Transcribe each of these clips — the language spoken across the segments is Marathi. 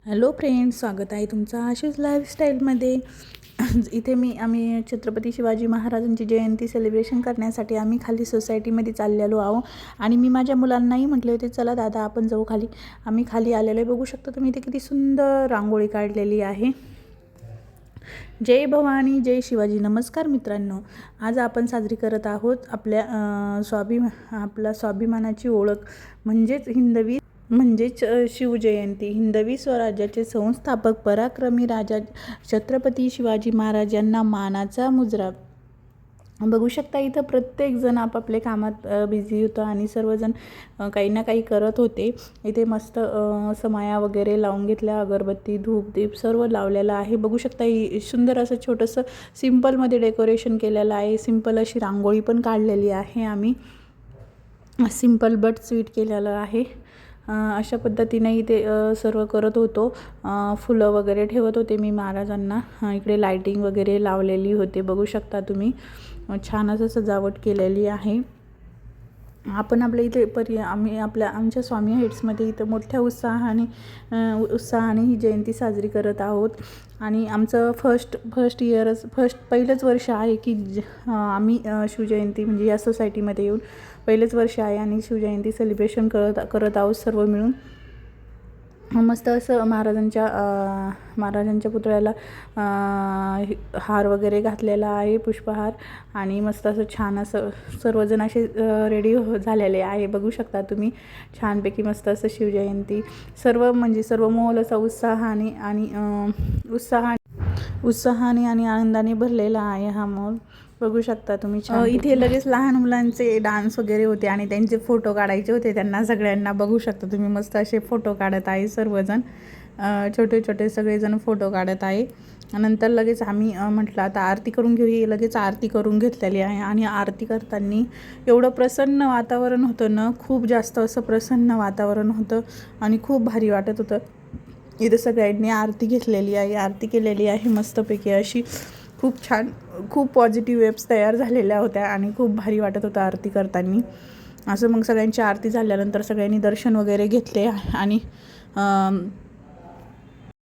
हॅलो फ्रेंड्स, स्वागत आहे तुमचं आशूज लाईफस्टाईलमध्ये. इथे आम्ही छत्रपती शिवाजी महाराजांची जयंती सेलिब्रेशन करण्यासाठी आम्ही खाली सोसायटीमध्ये चाललेलो आहो. आणि मी माझ्या मुलांनाही म्हटले होते, चला दादा आपण जाऊ खाली. आम्ही खाली आलेलो आहे. बघू शकता तुम्ही इथे किती सुंदर रांगोळी काढलेली आहे. जय भवानी, जय शिवाजी. नमस्कार मित्रांनो, आज आपण साजरी करत आहोत आपल्या स्वाभिमानाची ओळख म्हणजेच शिवजयंती. हिंदवी स्वराज्याचे संस्थापक पराक्रमी राजा छत्रपती शिवाजी महाराज यांना मानाचा मुजरा. बघू शकता इथं प्रत्येकजण आपापल्या कामात बिझी होतं आणि सर्वजण काही ना काही करत होते. इथे मस्त समाया वगैरे लावून घेतल्या, अगरबत्ती धूप दीप सर्व लावलेलं आहे. बघू शकता सुंदर असं छोटंसं सिम्पलमध्ये डेकोरेशन केलेलं आहे. सिम्पल अशी रांगोळी पण काढलेली आहे. आम्ही सिम्पल बट स्वीट केलेलं आहे. अशा पद्धतीने इथे सर्व करत होतो. फुलं वगैरे ठेवत होते मी महाराजांना. इकडे लायटिंग वगैरे लावलेली होते. बघू शकता तुम्ही छान असं सजावट केलेली आहे. आपण आपल्या इथे आमच्या स्वामी हाईट्समध्ये इथं मोठ्या उत्साहाने ही जयंती साजरी करत आहोत. आणि आमचं पहिलंच वर्ष आहे की आम्ही शिवजयंती म्हणजे या सोसायटीमध्ये येऊन पहिलंच वर्ष आहे आणि शिवजयंती सेलिब्रेशन करत आहोत सर्व मिळून. मस्त असं महाराजांच्या पुतळ्याला हार वगैरे घातलेला आहे, पुष्पहार. आणि मस्त असं छान असं सर्वजण असे रेडी झालेले आहे. बघू शकता तुम्ही छानपैकी मस्त असं शिवजयंती सर्व माहोल असा उत्साहाने आणि आनंदाने भरलेला आहे हा माहोल. बघू शकता तुम्ही इथे लगेच लहान मुलांचे डान्स वगैरे होते आणि त्यांचे फोटो काढायचे होते त्यांना सगळ्यांना. बघू शकता तुम्ही मस्त असे फोटो काढत आहे सर्वजण. छोटे छोटे सगळेजण फोटो काढत आहे. नंतर लगेच आम्ही म्हटलं आता आरती करून घेऊ. लगेच आरती करून घेतलेली आहे. आणि आरती करताना एवढं प्रसन्न वातावरण होतं ना, खूप जास्त असं प्रसन्न वातावरण होतं आणि खूप भारी वाटत होतं. इथं सगळ्यांनी आरती घेतलेली आहे, आरती केलेली आहे मस्तपैकी अशी. खूप छान, खूप पॉझिटिव्ह वेब्स तयार झालेल्या होत्या आणि खूप भारी वाटत होतं आरती करताना. असं मग सगळ्यांची आरती झाल्यानंतर सगळ्यांनी दर्शन वगैरे घेतले. आणि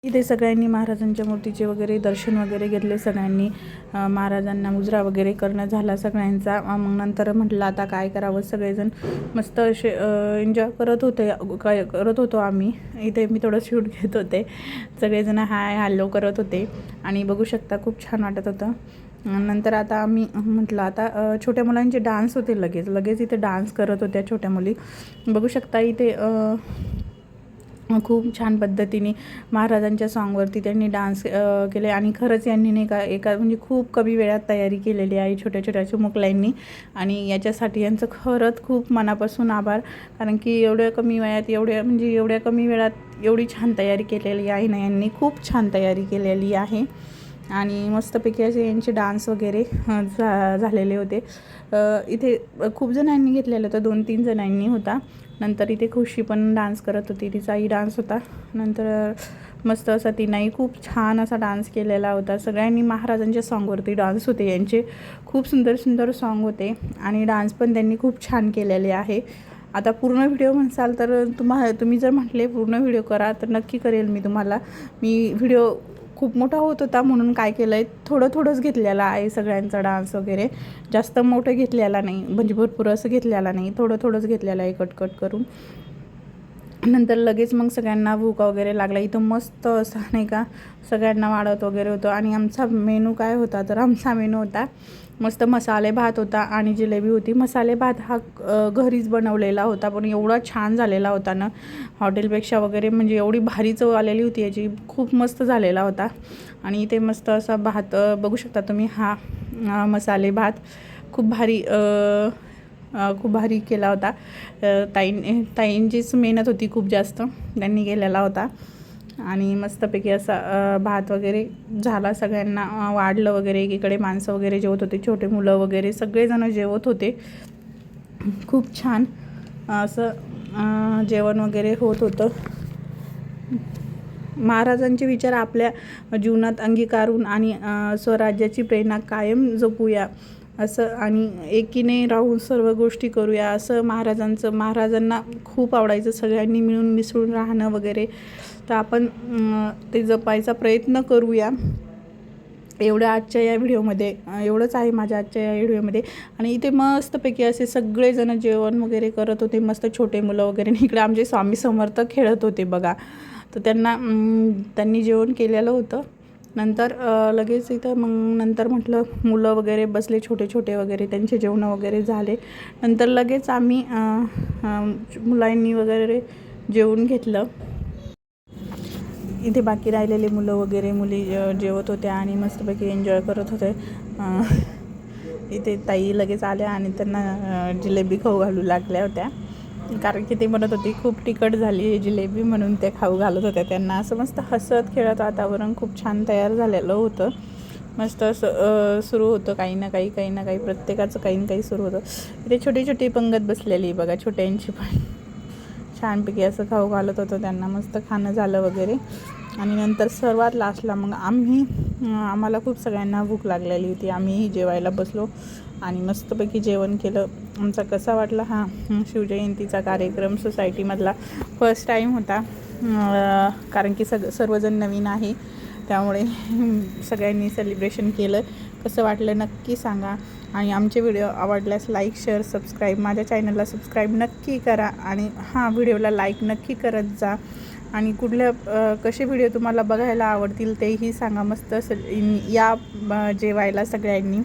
इथे सगळ्यांनी महाराजांच्या मूर्तीचे वगैरे दर्शन वगैरे घेतले. सगळ्यांनी महाराजांना मुजरा वगैरे करणं झाला सगळ्यांचा. मग नंतर म्हटलं आता काय करावं, सगळेजण मस्त असे एन्जॉय करत होतो आम्ही. इथे मी थोडं शूट घेत होते. सगळेजण हाय हॅलो करत होते आणि बघू शकता खूप छान वाटत होतं. नंतर आता आम्ही म्हटलं आता छोट्या मुलांचे डान्स होते. लगेच इथे डान्स करत होत्या छोट्या मुली. बघू शकता इथे खूप छान पद्धतीने महाराजांच्या सॉन्गवरती त्यांनी डान्स केले. आणि खरंच यांनी नाही का म्हणजे खूप कमी वेळात तयारी केलेली आहे छोट्या छोट्या चिमुकल्यांनी. आणि याच्यासाठी यांचं खरंच खूप मनापासून आभार. कारण की एवढ्या कमी वेळात एवढी छान तयारी केलेली आहे ना. यांनी खूप छान तयारी केलेली आहे. आणि मस्तपैकी असे यांचे डान्स वगैरे झालेले होते. इथे खूप जणांनी घेतलेलं होतं, 2-3 जणांनी होता. नंतर इथे खुशी पण डान्स करत होती, तिचाही डान्स होता. नंतर मस्त असा तिनाही खूप छान असा डान्स केलेला होता. सगळ्यांनी महाराजांच्या सॉन्गवरती डान्स होते यांचे. खूप सुंदर सुंदर सॉन्ग होते आणि डान्स पण त्यांनी खूप छान केलेले आहे. आता पूर्ण व्हिडिओ म्हणसाल तर तुम्ही जर म्हटले पूर्ण व्हिडिओ करा तर नक्की करेल मी तुम्हाला. व्हिडिओ खूप मोठा होत होता म्हणून काय केलं आहे, थोडंच घेतलेला आहे सगळ्यांचा डान्स वगैरे. जास्त मोठं घेतलेला नाही, म्हणजे भरपूर असं घेतलेला नाही, थोडंच घेतलेलं आहे कट करून. नंतर लगेच मग सगळ्यांना भूक वगैरे लागला. इथं मस्त असं नाही का सगळ्यांना वाढत वगैरे होतं. आणि आमचा मेनू काय होता तर आमचा मेनू होता मस्त मसाले भात होता आणि जिलेबी होती. मसाले भात हा घरीच बनवलेला होता, पण एवढा छान झालेला होता ना हॉटेलपेक्षा वगैरे. म्हणजे एवढी भारी चव आलेली होती याची, खूप मस्त झालेला होता. आणि इथे मस्त असा भात बघू शकता तुम्ही. हा मसाले भात खूप भारी केला होता. ताईंचीच मेहनत होती खूप जास्त, त्यांनी केलेला होता. आणि मस्तपैकी असा भात वगैरे झाला. सगळ्यांना वाढलं वगैरे. एकीकडे माणसं वगैरे जेवत होते, छोटे मुलं वगैरे सगळेजण जेवत होते. खूप छान असं जेवण वगैरे होत होतं. महाराजांचे विचार आपल्या जीवनात अंगीकारून आणि स्वराज्याची प्रेरणा कायम जपूया असं आणि एकीने राहून सर्व गोष्टी करूया असं महाराजांना खूप आवडायचं. सगळ्यांनी मिळून मिसळून राहणं वगैरे तर आपण ते जपायचा प्रयत्न करूया. एवढं आजच्या या व्हिडिओमध्ये एवढंच आहे माझ्या आजच्या या व्हिडिओमध्ये. आणि इथे मस्तपैकी असे सगळेजण जेवण वगैरे करत होते, मस्त छोटे मुलं वगैरे. इकडे आमचे स्वामी समर्थ खेळत होते बघा. तर त्यांनी जेवण केलेलं होतं. नंतर लगेच इथं मग नंतर म्हटलं मुलं वगैरे बसले छोटे छोटे वगैरे, त्यांचे जेवणं वगैरे झाले. नंतर लगेच आम्ही मुलांनी वगैरे जेवून घेतलं. इथे बाकी राहिलेले मुलं वगैरे मुली जेवत होत्या आणि मस्तपैकी एन्जॉय करत होते. इथे ताई लगेच आल्या आणि त्यांना जिलेबी खाऊ घालू लागल्या होत्या, कारण की ते म्हणत होती खूप तिखट झाली जिलेबी, म्हणून ते खाऊ घालत होत्या त्यांना. असं मस्त हसत खेळत वातावरण खूप छान तयार झालेलं होतं. मस्त असं सुरू होतं काही ना काही प्रत्येकाचं काही ना काही सुरू होतं. इथे छोटी छोटी पंगत बसलेली बघा, छोट्यांची पण छानपैकी असं खाऊ घालत होतं त्यांना. मस्त खाणं झालं वगैरे. आणि नंतर सर्वात लास्टला मग आम्हाला खूप सगळ्यांना भूक लागलेली होती. आम्हीही जेवायला बसलो आणि मस्तपैकी जेवण केलं. आमचा कसा वाटला हा शिवजयंतीचा कार्यक्रम सोसायटीमधला फर्स्ट टाईम होता, कारण की सर्वजण नवीन आहे, त्यामुळे सगळ्यांनी सेलिब्रेशन केलं. कसं वाटलं नक्की सांगा. आणि आमचे व्हिडिओ आवडल्यास लाईक शेअर सबस्क्राईब, माझ्या चॅनलला सबस्क्राईब नक्की करा. आणि व्हिडिओला लाईक नक्की करत जा. आणि कसे व्हिडिओ तुम्हाला बघायला आवडतील तेही सांगा. मस्त या जेवायला सगळ्यांनी.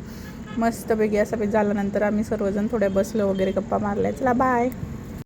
मस्तपैकी असं झाल्यानंतर आम्ही सर्वजण थोड्या बसलो वगैरे, गप्पा मारल्या. चला बाय.